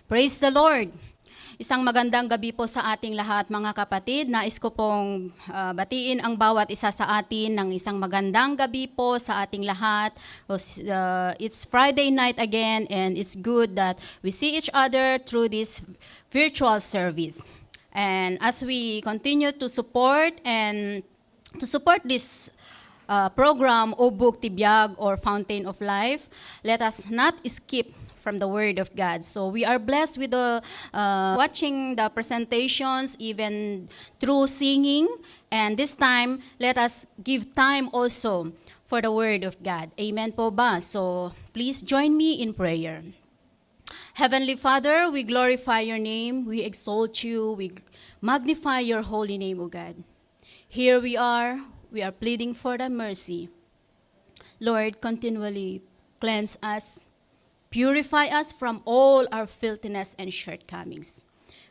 Praise the Lord! Isang magandang gabi po sa ating lahat mga kapatid. Nais ko pong batiin ang bawat isa sa atin ng isang magandang gabi po sa ating lahat. It's Friday night again and it's good that we see each other through this virtual service. And as we continue to support this program, O Book Tibiyag or Fountain of Life, let us not skip from the Word of God. So we are blessed with the watching the presentations, even through singing. And this time, let us give time also for the Word of God. Amen po ba? So please join me in prayer. Heavenly Father, we glorify your name, we exalt you, we magnify your holy name, O God. Here we are pleading for the mercy. Lord, continually cleanse us, purify us from all our filthiness and shortcomings.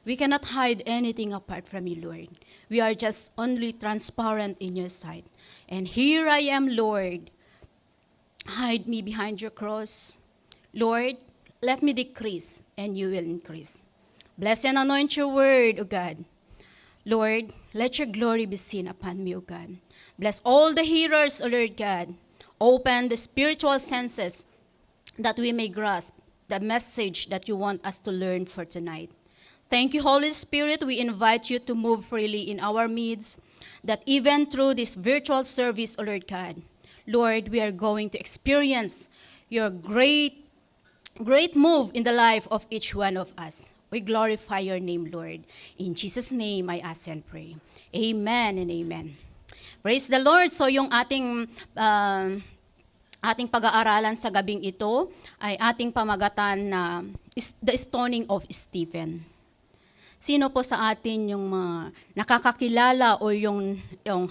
We cannot hide anything apart from you, Lord. We are just only transparent in your sight. And here I am, Lord. Hide me behind your cross. Lord, let me decrease and you will increase. Bless and anoint your word, O God. Lord, let your glory be seen upon me, O God. Bless all the hearers, O Lord God. Open the spiritual senses that we may grasp the message that you want us to learn for tonight. Thank you, Holy Spirit. We invite you to move freely in our midst, that even through this virtual service, O Lord God, Lord, we are going to experience your great move in the life of each one of us. We glorify your name, Lord. In Jesus' name, I ask and pray. Amen and amen. Praise the Lord. So yung ating pag-aaralan sa gabing ito ay ating pamagatan na The Stoning of Stephen. Sino po sa atin yung nakakakilala o yung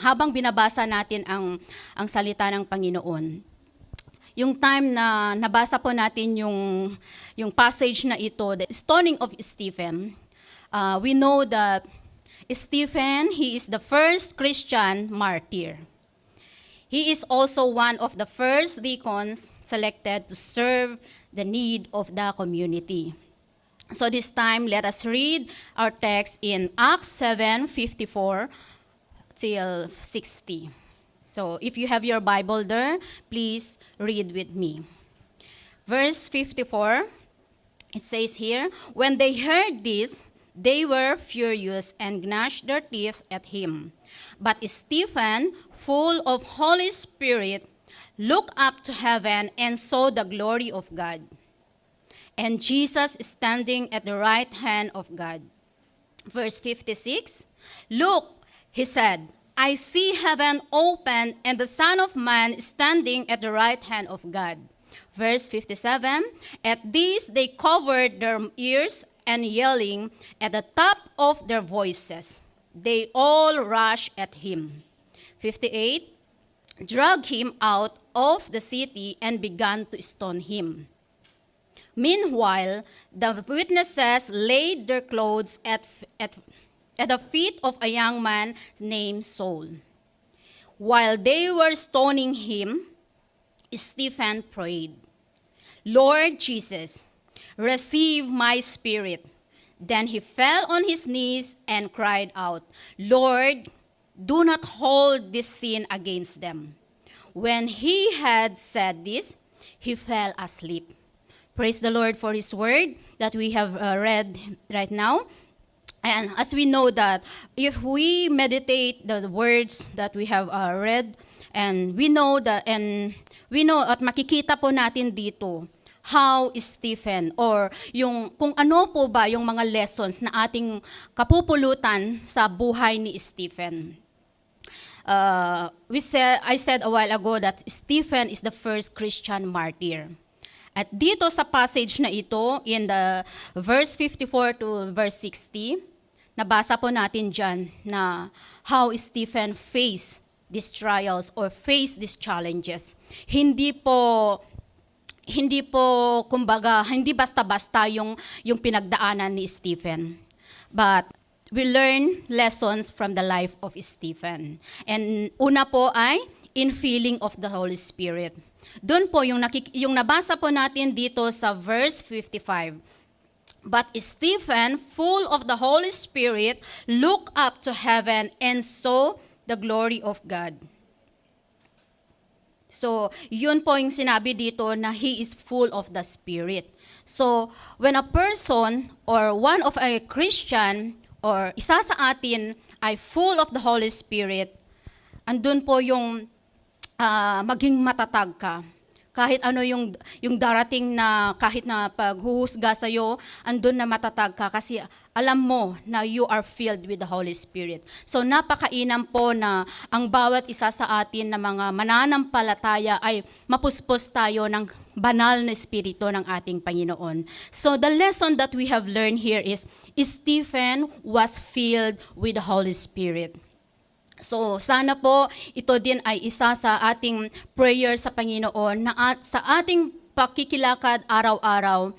habang binabasa natin ang salita ng Panginoon? Yung time na nabasa po natin yung passage na ito, The Stoning of Stephen, we know that Stephen, he is the first Christian martyr. He is also one of the first deacons selected to serve the need of the community. So this time, let us read our text in Acts 7:54 till 60. So if you have your Bible there, please read with me. Verse 54, it says here, "When they heard this, they were furious and gnashed their teeth at him. But Stephen, full of Holy Spirit, looked up to heaven and saw the glory of God, and Jesus standing at the right hand of God." Verse 56, "Look," he said, "I see heaven open and the Son of Man standing at the right hand of God." Verse 57, "At this they covered their ears and yelling at the top of their voices, they all rushed at him." 58, "Dragged him out of the city and began to stone him. Meanwhile, the witnesses laid their clothes at the feet of a young man named Saul. While they were stoning him, Stephen prayed, 'Lord Jesus, receive my spirit.' Then he fell on his knees and cried out, 'Lord, do not hold this sin against them.' When he had said this, he fell asleep." Praise the Lord for his word that we have read right now. And as we know that if we meditate the words that we have read, and we know at makikita po natin dito how Stephen, or kung ano po ba yung mga lessons na ating kapupulutan sa buhay ni Stephen. I said a while ago that Stephen is the first Christian martyr. At dito sa passage na ito, in the verse 54 to verse 60, nabasa po natin dyan na how Stephen faced these trials or faced these challenges. Hindi kumbaga, hindi basta-basta yung pinagdaanan ni Stephen. But we learn lessons from the life of Stephen. And una po ay infilling of the Holy Spirit. Doon po yung nabasa po natin dito sa verse 55. But Stephen, full of the Holy Spirit, looked up to heaven and saw the glory of God. So, yun po yung sinabi dito na he is full of the Spirit. So, when a person or one of a Christian or isa sa atin ay full of the Holy Spirit, andun po yung maging matatag ka. Kahit ano yung darating na kahit na paghuhusga sa'yo, andun na matatag ka kasi alam mo na you are filled with the Holy Spirit. So napakainam po na ang bawat isa sa atin na mga mananampalataya ay mapuspos tayo ng banal na espiritu ng ating Panginoon. So the lesson that we have learned here is Stephen was filled with the Holy Spirit. So, sana po ito din ay isa sa ating prayer sa Panginoon na sa ating pakikilakad araw-araw,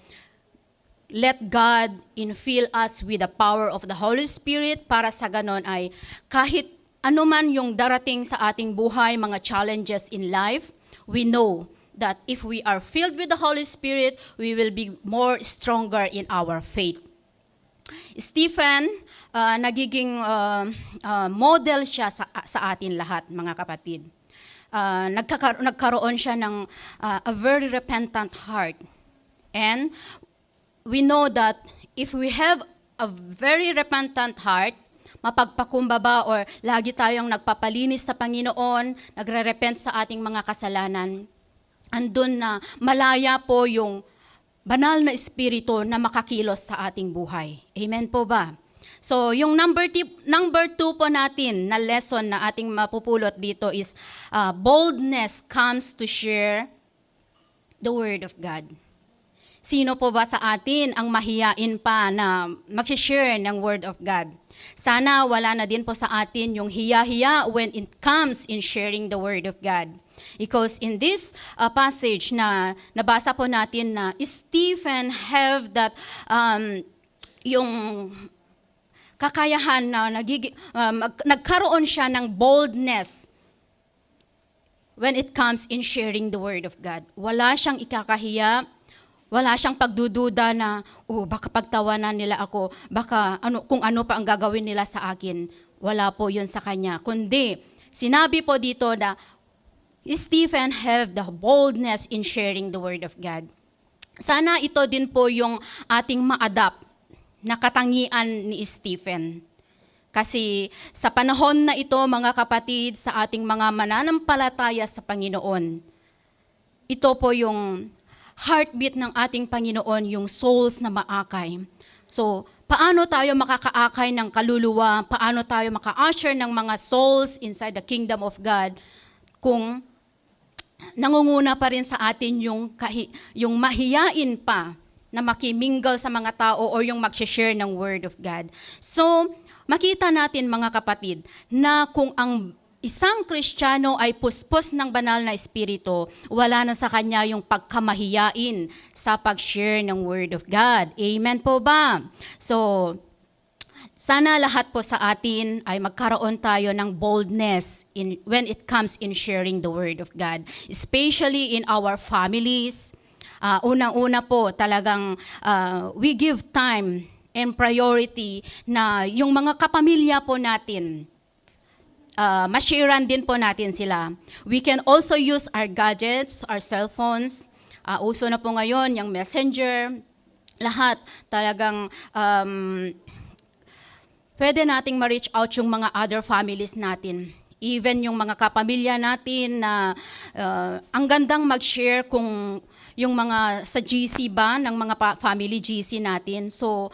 let God infill us with the power of the Holy Spirit para sa ganon ay kahit anuman yung darating sa ating buhay, mga challenges in life, we know that if we are filled with the Holy Spirit, we will be more stronger in our faith. Stephen, nagiging model siya sa atin lahat, mga kapatid. Nagkaroon siya ng a very repentant heart. And we know that if we have a very repentant heart, mapagpakumbaba or lagi tayong nagpapalinis sa Panginoon, nagre-repent sa ating mga kasalanan, andun na malaya po yung banal na espiritu na makakilos sa ating buhay. Amen po ba? So, yung number 2 po natin na lesson na ating mapupulot dito is boldness comes to share the Word of God. Sino po ba sa atin ang mahiyain pa na mag-share ng Word of God? Sana wala na din po sa atin yung hiya-hiya when it comes in sharing the Word of God. Because in this passage na nabasa po natin na Stephen have that yung kakayahan na nagkaroon siya ng boldness when it comes in sharing the Word of God. Wala siyang ikakahiya, wala siyang pagdududa na, baka pagtawanan nila ako, baka kung ano pa ang gagawin nila sa akin. Wala po yun sa kanya. Kundi, sinabi po dito na Stephen have the boldness in sharing the Word of God. Sana ito din po yung ating ma-adapt na katangian ni Stephen. Kasi sa panahon na ito, mga kapatid, sa ating mga mananampalataya sa Panginoon, ito po yung heartbeat ng ating Panginoon, yung souls na maakay. So, paano tayo makakaakay ng kaluluwa? Paano tayo maka-usher ng mga souls inside the kingdom of God kung nangunguna pa rin sa atin yung mahiyain pa na makimingle sa mga tao o yung mag-share ng Word of God. So, makita natin mga kapatid na kung ang isang Kristiyano ay puspos ng banal na espiritu, wala na sa kanya yung pagkamahiyain sa pag-share ng Word of God. Amen po ba? So, sana lahat po sa atin ay magkaroon tayo ng boldness when it comes in sharing the Word of God. Especially in our families. Unang-una po talagang we give time and priority na yung mga kapamilya po natin, ma-sharean din po natin sila. We can also use our gadgets, our cellphones. Uso na po ngayon yung messenger. Lahat talagang pwede nating ma-reach out yung mga other families natin. Even yung mga kapamilya natin na ang gandang mag-share kung yung mga sa GC ba, ng mga family GC natin. So,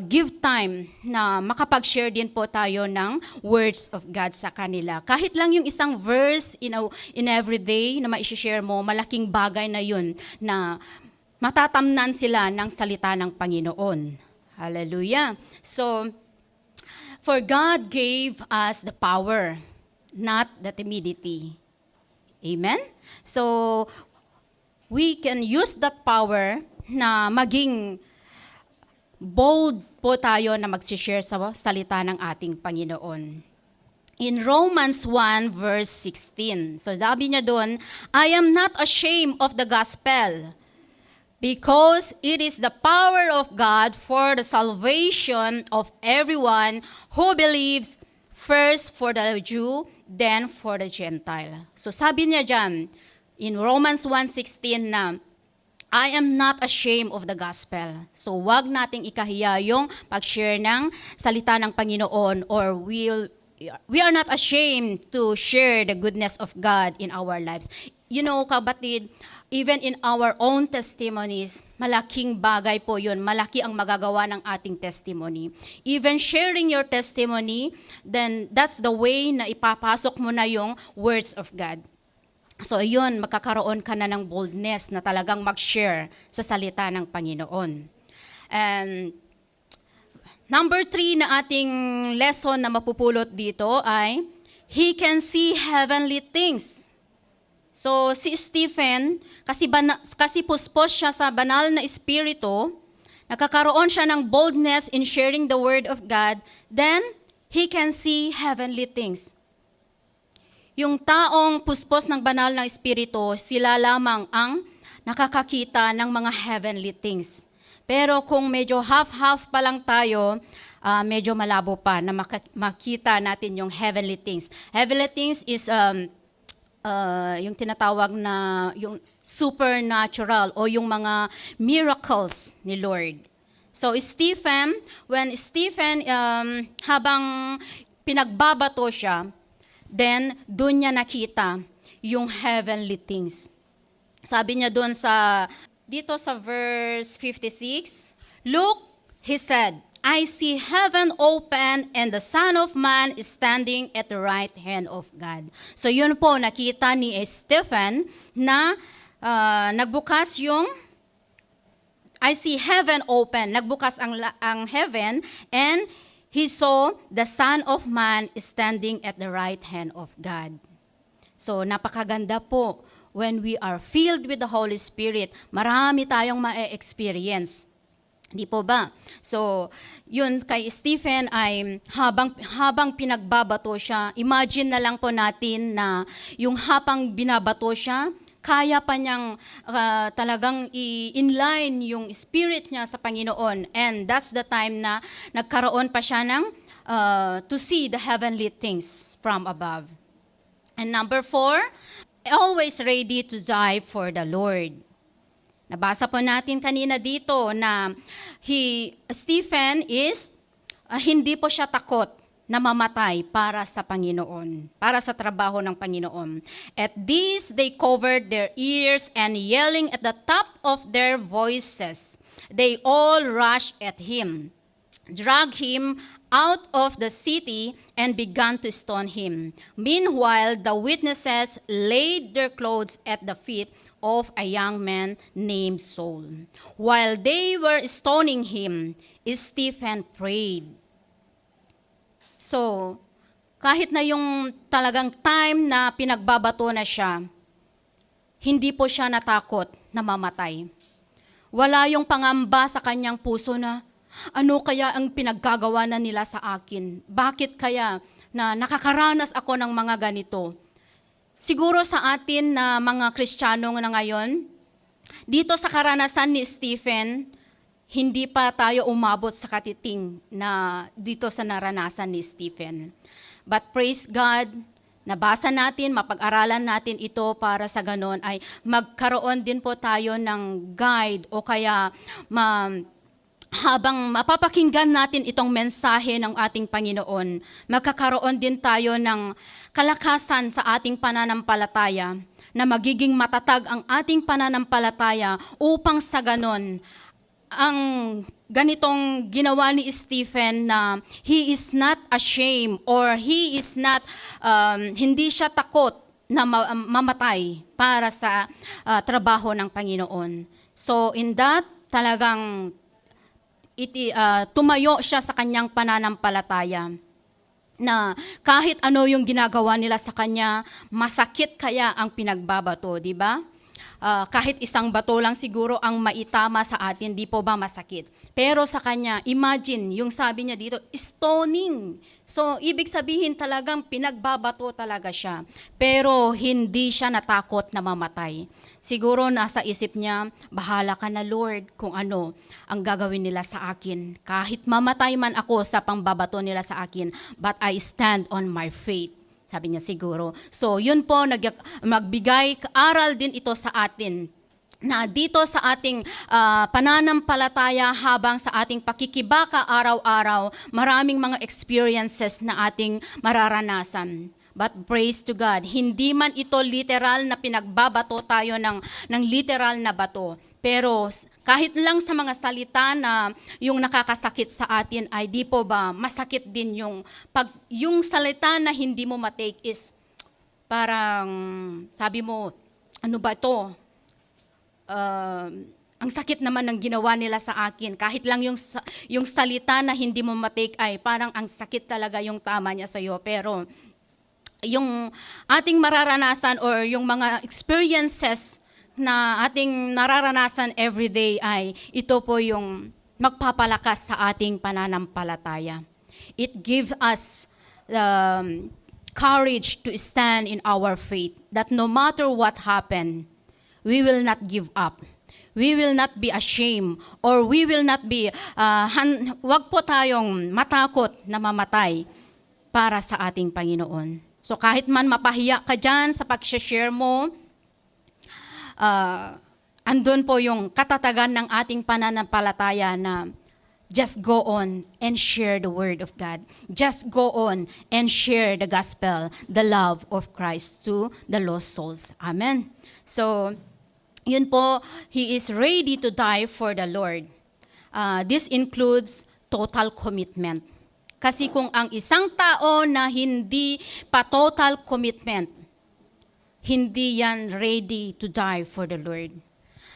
give time na makapag-share din po tayo ng words of God sa kanila. Kahit lang yung isang verse in every day na ma-share mo, malaking bagay na yun na matatamnan sila ng salita ng Panginoon. Hallelujah. So, for God gave us the power, not the timidity. Amen? So, we can use that power na maging bold po tayo na mag-share sa salita ng ating Panginoon. In Romans 1 verse 16, so sabi niya doon, I am not ashamed of the gospel because it is the power of God for the salvation of everyone who believes, first for the Jew, then for the Gentile. So sabi niya dyan, in Romans 1:16 na, I am not ashamed of the gospel. So wag nating ikahiya yung pag-share ng salita ng Panginoon, or we are not ashamed to share the goodness of God in our lives. You know, kabatid, even in our own testimonies, malaking bagay po yun. Malaki ang magagawa ng ating testimony. Even sharing your testimony, then that's the way na ipapasok mo na yung words of God. So yun, magkakaroon ka na ng boldness na talagang mag-share sa salita ng Panginoon. And number 3 na ating lesson na mapupulot dito ay, he can see heavenly things. So si Stephen, kasi puspos siya sa banal na espiritu, nakakaroon siya ng boldness in sharing the word of God, then he can see heavenly things. Yung taong puspos ng banal na espiritu, sila lamang ang nakakakita ng mga heavenly things. Pero kung medyo half-half pa lang tayo, medyo malabo pa na makita natin yung heavenly things. Heavenly things is yung tinatawag na yung supernatural o yung mga miracles ni Lord. So when Stephen, habang pinagbabato siya, then doon niya nakita yung heavenly things. Sabi niya doon dito sa verse 56, look, he said, I see heaven open and the Son of Man is standing at the right hand of God. So yun po, nakita ni Stephen na nagbukas yung, I see heaven open, nagbukas ang heaven, and he saw the Son of Man standing at the right hand of God. So napakaganda po, when we are filled with the Holy Spirit, marami tayong ma-experience. Di po ba? So, yun kay Stephen ay habang pinagbabato siya, imagine na lang po natin na yung habang binabato siya, kaya pa niyang talagang i-inline yung spirit niya sa Panginoon. And that's the time na nagkaroon pa siya ng to see the heavenly things from above. And number 4, always ready to die for the Lord. Nabasa po natin kanina dito na Stephen is hindi po siya takot na mamatay para sa Panginoon, para sa trabaho ng Panginoon. At this, they covered their ears and yelling at the top of their voices, they all rushed at him, dragged him out of the city and began to stone him. Meanwhile, the witnesses laid their clothes at the feet of a young man named Saul. While they were stoning him, Stephen prayed. So, kahit na yung talagang time na pinagbabato na siya, hindi po siya natakot na mamatay. Wala yung pangamba sa kanyang puso na, ano kaya ang pinaggagawa na nila sa akin? Bakit kaya na nakakaranas ako ng mga ganito? Siguro sa atin na mga Kristiyano na ngayon, dito sa karanasan ni Stephen, hindi pa tayo umabot sa katiting na dito sa naranasan ni Stephen. But praise God, nabasa natin, mapag-aralan natin ito para sa ganon ay magkaroon din po tayo ng guide o kaya habang mapapakinggan natin itong mensahe ng ating Panginoon, magkakaroon din tayo ng kalakasan sa ating pananampalataya na magiging matatag ang ating pananampalataya upang sa ganon ang ganitong ginawa ni Stephen na he is not ashamed or he is not, hindi siya takot na mamatay para sa trabaho ng Panginoon. So in that, talagang tumayo siya sa kanyang pananampalataya na kahit ano yung ginagawa nila sa kanya, masakit kaya ang pinagbabato, di ba? kahit isang bato lang siguro ang maitama sa atin, di po ba masakit? Pero sa kanya, imagine, yung sabi niya dito, stoning. So, ibig sabihin talagang pinagbabato talaga siya. Pero hindi siya natakot na mamatay. Siguro nasa isip niya, bahala ka na Lord kung ano ang gagawin nila sa akin. Kahit mamatay man ako sa pangbabato nila sa akin, but I stand on my faith. Sabi niya siguro. So, yun po, magbigay aral din ito sa atin na dito sa ating pananampalataya habang sa ating pakikibaka araw-araw, maraming mga experiences na ating mararanasan. But praise to God, hindi man ito literal na pinagbabato tayo ng literal na bato. Pero kahit lang sa mga salita na yung nakakasakit sa atin ay di po ba masakit din yung salita na hindi mo matake is parang sabi mo, ano ba ito? Ang sakit naman ng ginawa nila sa akin. Kahit lang yung salita na hindi mo matake ay parang ang sakit talaga yung tama niya sa'yo. Pero yung ating mararanasan or yung mga experiences na ating nararanasan everyday ay ito po yung magpapalakas sa ating pananampalataya. It gives us courage to stand in our faith that no matter what happened, we will not give up. We will not be ashamed or we will not be, wag po tayong matakot na mamatay para sa ating Panginoon. So kahit man mapahiya ka dyan sa pag-share mo, andun po yung katatagan ng ating pananampalataya na just go on and share the word of God. Just go on and share the gospel, the love of Christ to the lost souls. Amen. So, yun po, he is ready to die for the Lord. This includes total commitment. Kasi kung ang isang tao na hindi pa total commitment, hindi yan ready to die for the Lord.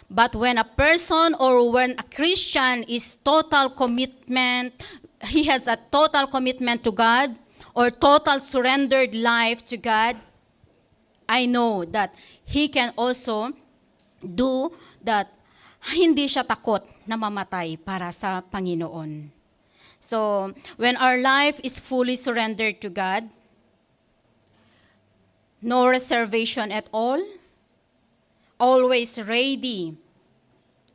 But when a person or when a Christian is total commitment, he has a total commitment to God or total surrendered life to God, I know that he can also do that. Hindi siya takot na mamatay para sa Panginoon. So, when our life is fully surrendered to God, no reservation at all, always ready,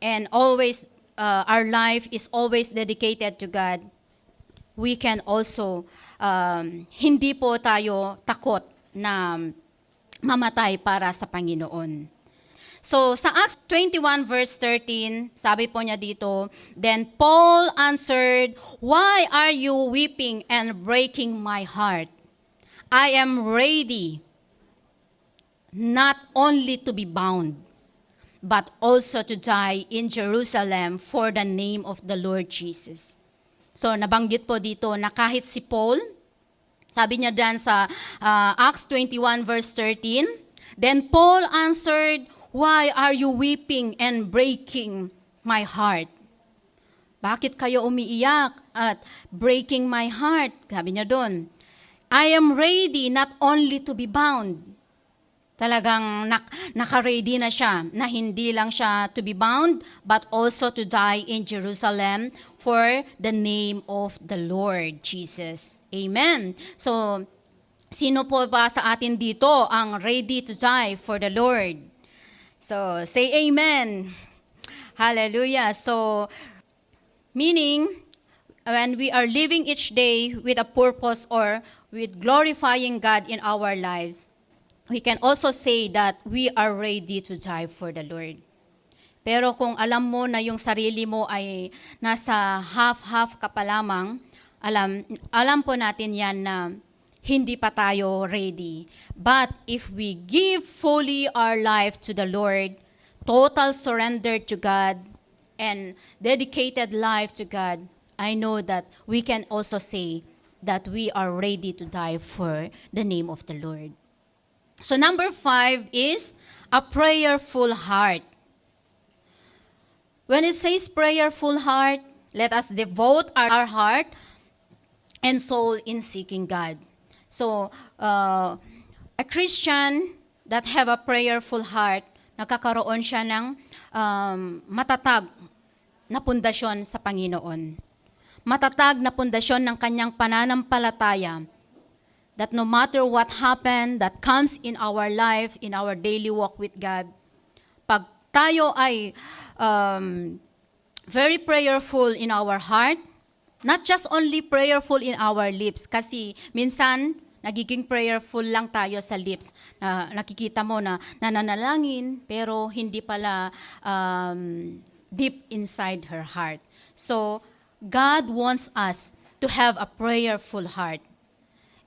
and always our life is always dedicated to God, we can also, hindi po tayo takot na mamatay para sa Panginoon. So sa Acts 21 verse 13, sabi po niya dito, then Paul answered, "Why are you weeping and breaking my heart? I am ready not only to be bound, but also to die in Jerusalem for the name of the Lord Jesus." So nabanggit po dito na kahit si Paul, sabi niya dyan sa Acts 21 verse 13, then Paul answered, "Why are you weeping and breaking my heart?" Bakit kayo umiiyak at breaking my heart? Sabi niya doon, I am ready not only to be bound. Talagang naka-ready na siya na hindi lang siya to be bound, but also to die in Jerusalem for the name of the Lord Jesus. Amen. So, sino po ba sa atin dito ang ready to die for the Lord? So, say amen. Hallelujah. So, meaning, when we are living each day with a purpose or with glorifying God in our lives, we can also say that we are ready to die for the Lord. Pero kung alam mo na yung sarili mo ay nasa half-half ka pa lamang, alam po natin yan na hindi pa tayo ready. But if we give fully our life to the Lord, total surrender to God, and dedicated life to God, I know that we can also say that we are ready to die for the name of the Lord. So number 5 is a prayerful heart. When it says prayerful heart, let us devote our heart and soul in seeking God. So a Christian that have a prayerful heart, nagkakaroon siya ng matatag na pundasyon sa Panginoon. Matatag na pundasyon ng kanyang pananampalataya, that no matter what happened, that comes in our life, in our daily walk with God, pag tayo ay very prayerful in our heart, not just only prayerful in our lips, kasi minsan nagiging prayerful lang tayo sa lips. Nakikita mo na nananalangin, pero hindi pala deep inside her heart. So, God wants us to have a prayerful heart.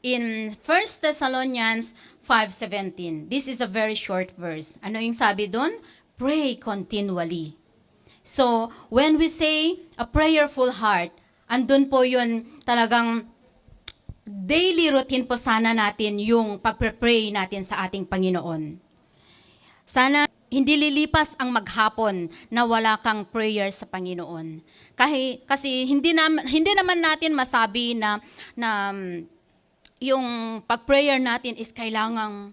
In 1 Thessalonians 5:17, this is a very short verse. Ano yung sabi doon? Pray continually. So, when we say a prayerful heart, andun po yun talagang daily routine po sana natin yung pagpre-pray natin sa ating Panginoon. Sana hindi lilipas ang maghapon na wala kang prayer sa Panginoon. Kasi hindi naman natin masabi na yung pag-prayer natin is kailangang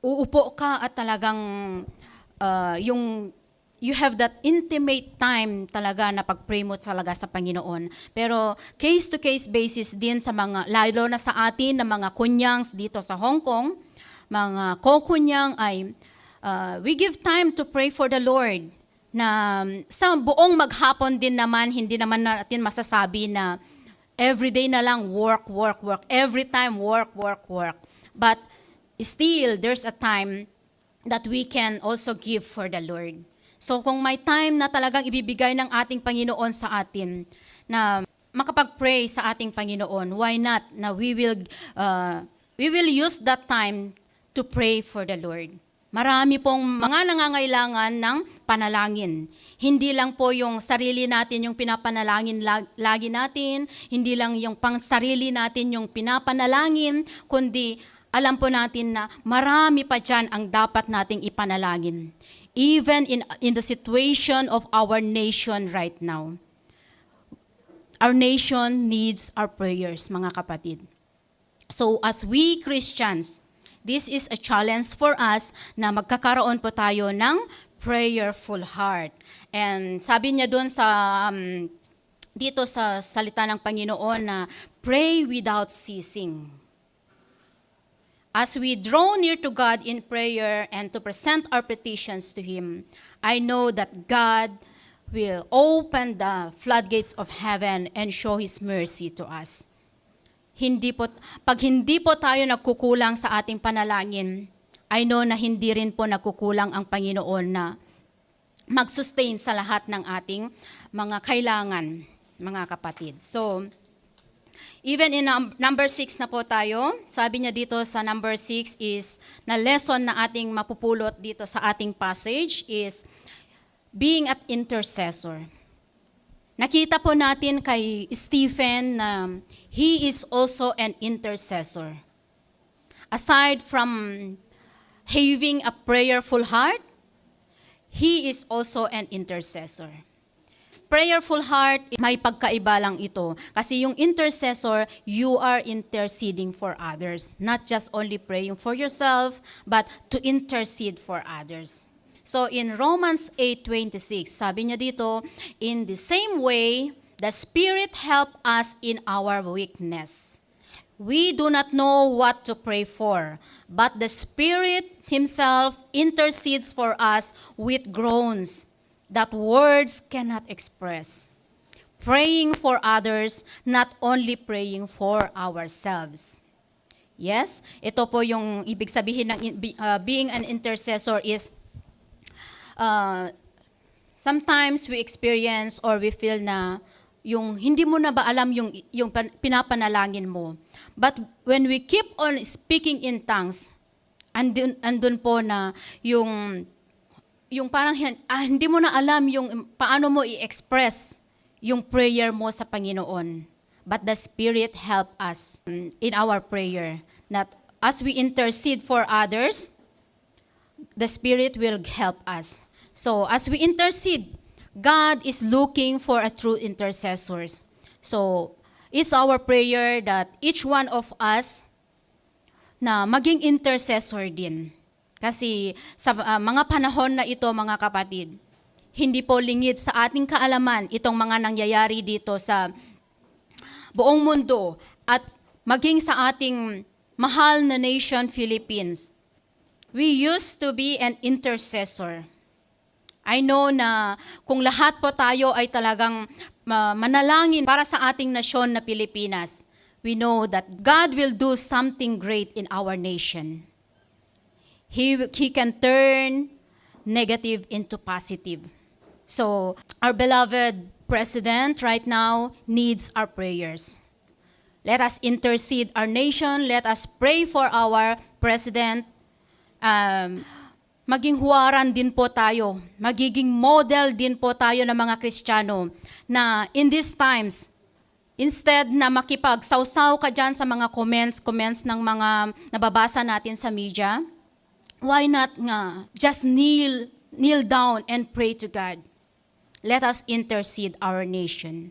uupo ka at talagang you have that intimate time talaga na pag-pray mo talaga sa Panginoon. Pero case-to-case basis din sa mga, lalo na sa atin na mga kunyangs dito sa Hong Kong, mga kokunyang ay we give time to pray for the Lord. Na sa buong maghapon din naman, hindi naman natin masasabi na everyday na lang work. Every time work. But still, there's a time that we can also give for the Lord. So kung may time na talagang ibibigay ng ating Panginoon sa atin na makapag-pray sa ating Panginoon, why not na we will use that time to pray for the Lord. Marami pong mga nangangailangan ng panalangin. Hindi lang po yung sarili natin yung pinapanalangin lagi natin, hindi lang yung pangsarili natin yung pinapanalangin, kundi alam po natin na marami pa dyan ang dapat nating ipanalangin. Even in the situation of our nation right now. Our nation needs our prayers, mga kapatid. So as we Christians, this is a challenge for us na magkakaroon po tayo ng prayerful heart. And sabi niya doon dito sa salita ng Panginoon na pray without ceasing. As we draw near to God in prayer and to present our petitions to Him, I know that God will open the floodgates of heaven and show His mercy to us. Pag hindi po tayo nagkukulang sa ating panalangin, I know na hindi rin po nagkukulang ang Panginoon na mag-sustain sa lahat ng ating mga kailangan, mga kapatid. So, even in number 6 na po tayo, sabi niya dito sa number 6 is, na lesson na ating mapupulot dito sa ating passage is, being an intercessor. Nakita po natin kay Stephen na he is also an intercessor. Aside from having a prayerful heart, he is also an intercessor. Prayerful heart, may pagkaiba lang ito. Kasi yung intercessor, you are interceding for others. Not just only praying for yourself, but to intercede for others. So in Romans 8:26, sabi niya dito, in the same way, the Spirit help us in our weakness. We do not know what to pray for, but the Spirit Himself intercedes for us with groans that words cannot express. Praying for others, not only praying for ourselves. Yes, ito po yung ibig sabihin ng being an intercessor is sometimes we experience or we feel na yung hindi mo na ba alam yung pinapanalangin mo. But when we keep on speaking in tongues, andun po na yung parang hindi mo na alam yung paano mo i-express yung prayer mo sa Panginoon. But the Spirit help us in our prayer. That as we intercede for others, the Spirit will help us. So as we intercede, God is looking for a true intercessors. So it's our prayer that each one of us na maging intercessor din. Kasi sa mga panahon na ito, mga kapatid, hindi po lingid sa ating kaalaman itong mga nangyayari dito sa buong mundo at maging sa ating mahal na nation, Philippines. We used to be an intercessor. I know na kung lahat po tayo ay talagang manalangin para sa ating nasyon na Pilipinas, we know that God will do something great in our nation. He can turn negative into positive. So, our beloved President right now needs our prayers. Let us intercede our nation. Let us pray for our President. Maging huwaran din po tayo. Magiging model din po tayo ng mga Kristiyano na in these times, instead na makipagsawsaw ka dyan sa mga comments ng mga nababasa natin sa media, why not nga just kneel down and pray to God. Let us intercede our nation.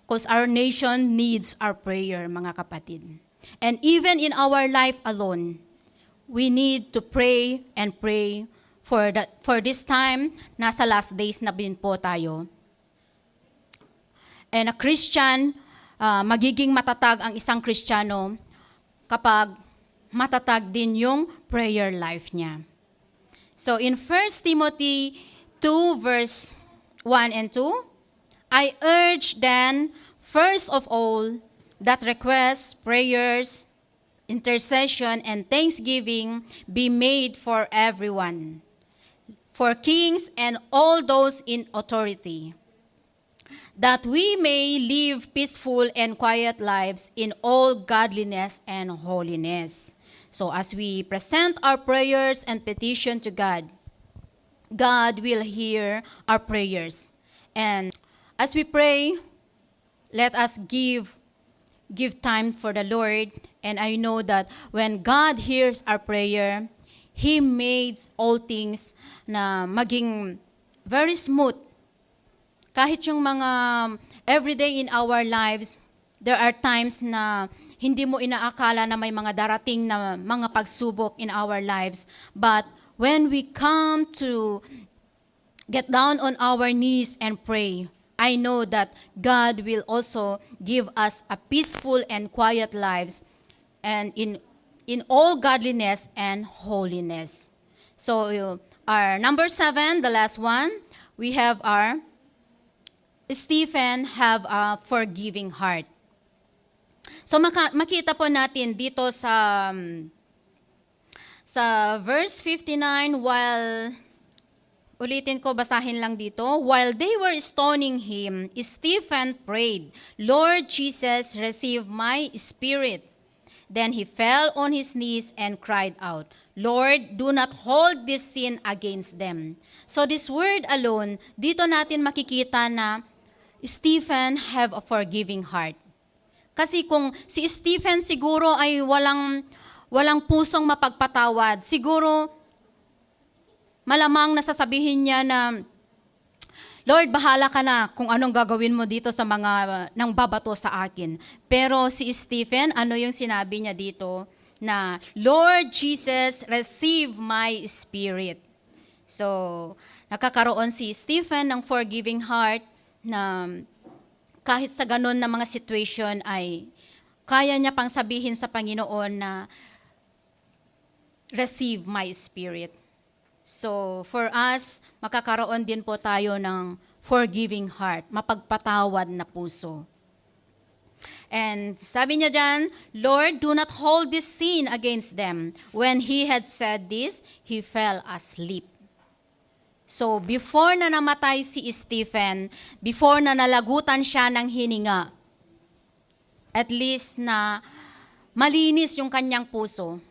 Because our nation needs our prayer, mga kapatid. And even in our life alone, we need to pray and pray for this time. Nasa last days na din po tayo. And a Christian, magiging matatag ang isang Kristiyano kapag matatag din yung prayer life niya. So in 1 Timothy 2 verse 1 and 2, I urge then, first of all, that requests, prayers, intercession, and thanksgiving be made for everyone, for kings and all those in authority, that we may live peaceful and quiet lives in all godliness and holiness. So as we present our prayers and petition to God, God will hear our prayers. And as we pray, let us give time for the Lord. And I know that when God hears our prayer, He makes all things na maging very smooth. Kahit yung mga everyday in our lives, there are times na hindi mo inaakala na may mga darating na mga pagsubok in our lives. But when we come to get down on our knees and pray, I know that God will also give us a peaceful and quiet lives and in all godliness and holiness. So our number 7, the last one, we have our Stephen have a forgiving heart. So makita po natin dito sa verse 59, ulitin ko, basahin lang dito. While they were stoning him, Stephen prayed, Lord Jesus, receive my spirit. Then he fell on his knees and cried out, Lord, do not hold this sin against them. So this word alone, dito natin makikita na Stephen have a forgiving heart. Kasi kung si Stephen siguro ay walang pusong mapagpatawad, siguro malamang nasasabihin niya na, Lord, bahala ka na kung anong gagawin mo dito sa mga nang babato sa akin. Pero si Stephen, ano yung sinabi niya dito? Na, Lord Jesus, receive my spirit. So, nakakaroon si Stephen ng forgiving heart na kahit sa ganun na mga situation ay kaya niya pang sabihin sa Panginoon na, receive my spirit. So, for us, makakaroon din po tayo ng forgiving heart, mapagpatawad na puso. And sabi niya dyan, Lord, do not hold this sin against them. When he had said this, he fell asleep. So, before na namatay si Stephen, before na nalagutan siya ng hininga, at least na malinis yung kanyang puso.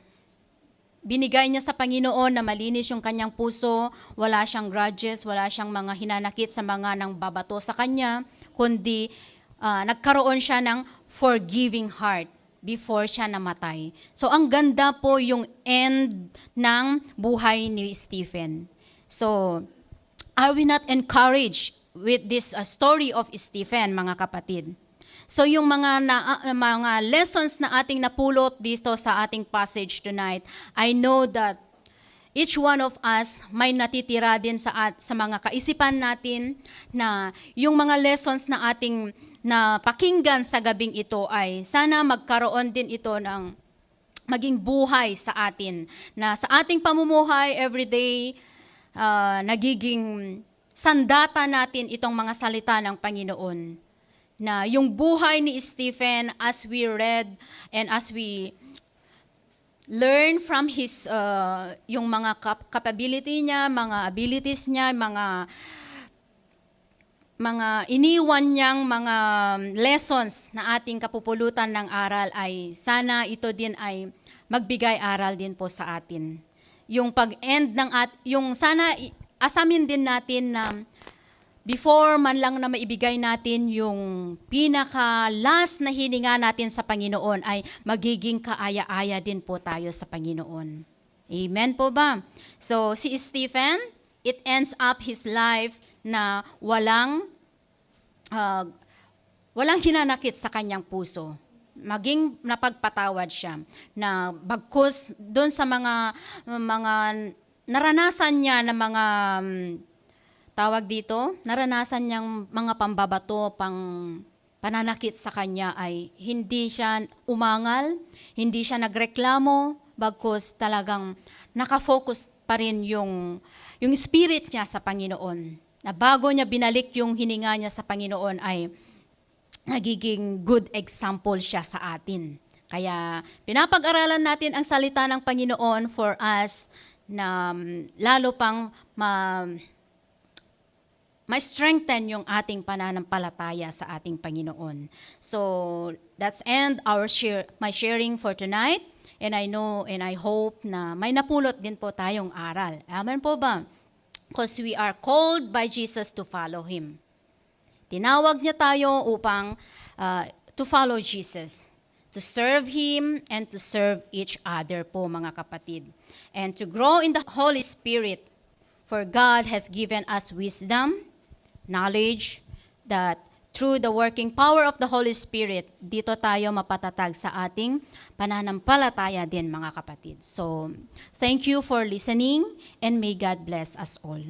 Binigay niya sa Panginoon na malinis yung kanyang puso, wala siyang grudges, wala siyang mga hinanakit sa mga nang babato sa kanya, kundi nagkaroon siya ng forgiving heart before siya namatay. So ang ganda po yung end ng buhay ni Stephen. So are we not encouraged with this story of Stephen, mga kapatid? So yung mga lessons na ating napulot dito sa ating passage tonight, I know that each one of us may natitira din sa mga kaisipan natin na yung mga lessons na ating na pakinggan sa gabing ito ay sana magkaroon din ito ng maging buhay sa atin. Na sa ating pamumuhay everyday, nagiging sandata natin itong mga salita ng Panginoon. Na yung buhay ni Stephen, as we read and as we learn from his, yung mga capability niya, mga abilities niya, mga iniwan niyang mga lessons na ating kapupulutan ng aral ay sana ito din ay magbigay aral din po sa atin. Yung pag-end ng yung sana asamin din natin na before man lang na maibigay natin yung pinaka-last na hininga natin sa Panginoon ay magiging kaaya-aya din po tayo sa Panginoon. Amen po ba? So si Stephen, it ends up his life na walang hinanakit sa kanyang puso. Maging napagpatawad siya na bagkus doon sa mga naranasan niya na mga tawag dito, naranasan niyang mga pambabato, pananakit sa kanya ay hindi siya umangal, hindi siya nagreklamo, bagkus talagang nakafocus pa rin yung spirit niya sa Panginoon. Na bago niya binalik yung hininga niya sa Panginoon ay nagiging good example siya sa atin. Kaya pinapag-aralan natin ang salita ng Panginoon for us na lalo pang ma-strengthen yung ating pananampalataya sa ating Panginoon. So that's end my sharing for tonight. And I know and I hope na may napulot din po tayong aral. Amen po ba? Because we are called by Jesus to follow Him. Tinawag niya tayo upang to follow Jesus, to serve Him and to serve each other po mga kapatid. And to grow in the Holy Spirit, for God has given us wisdom, knowledge, that through the working power of the Holy Spirit, dito tayo mapatatag sa ating pananampalataya din mga kapatid. So, thank you for listening and may God bless us all.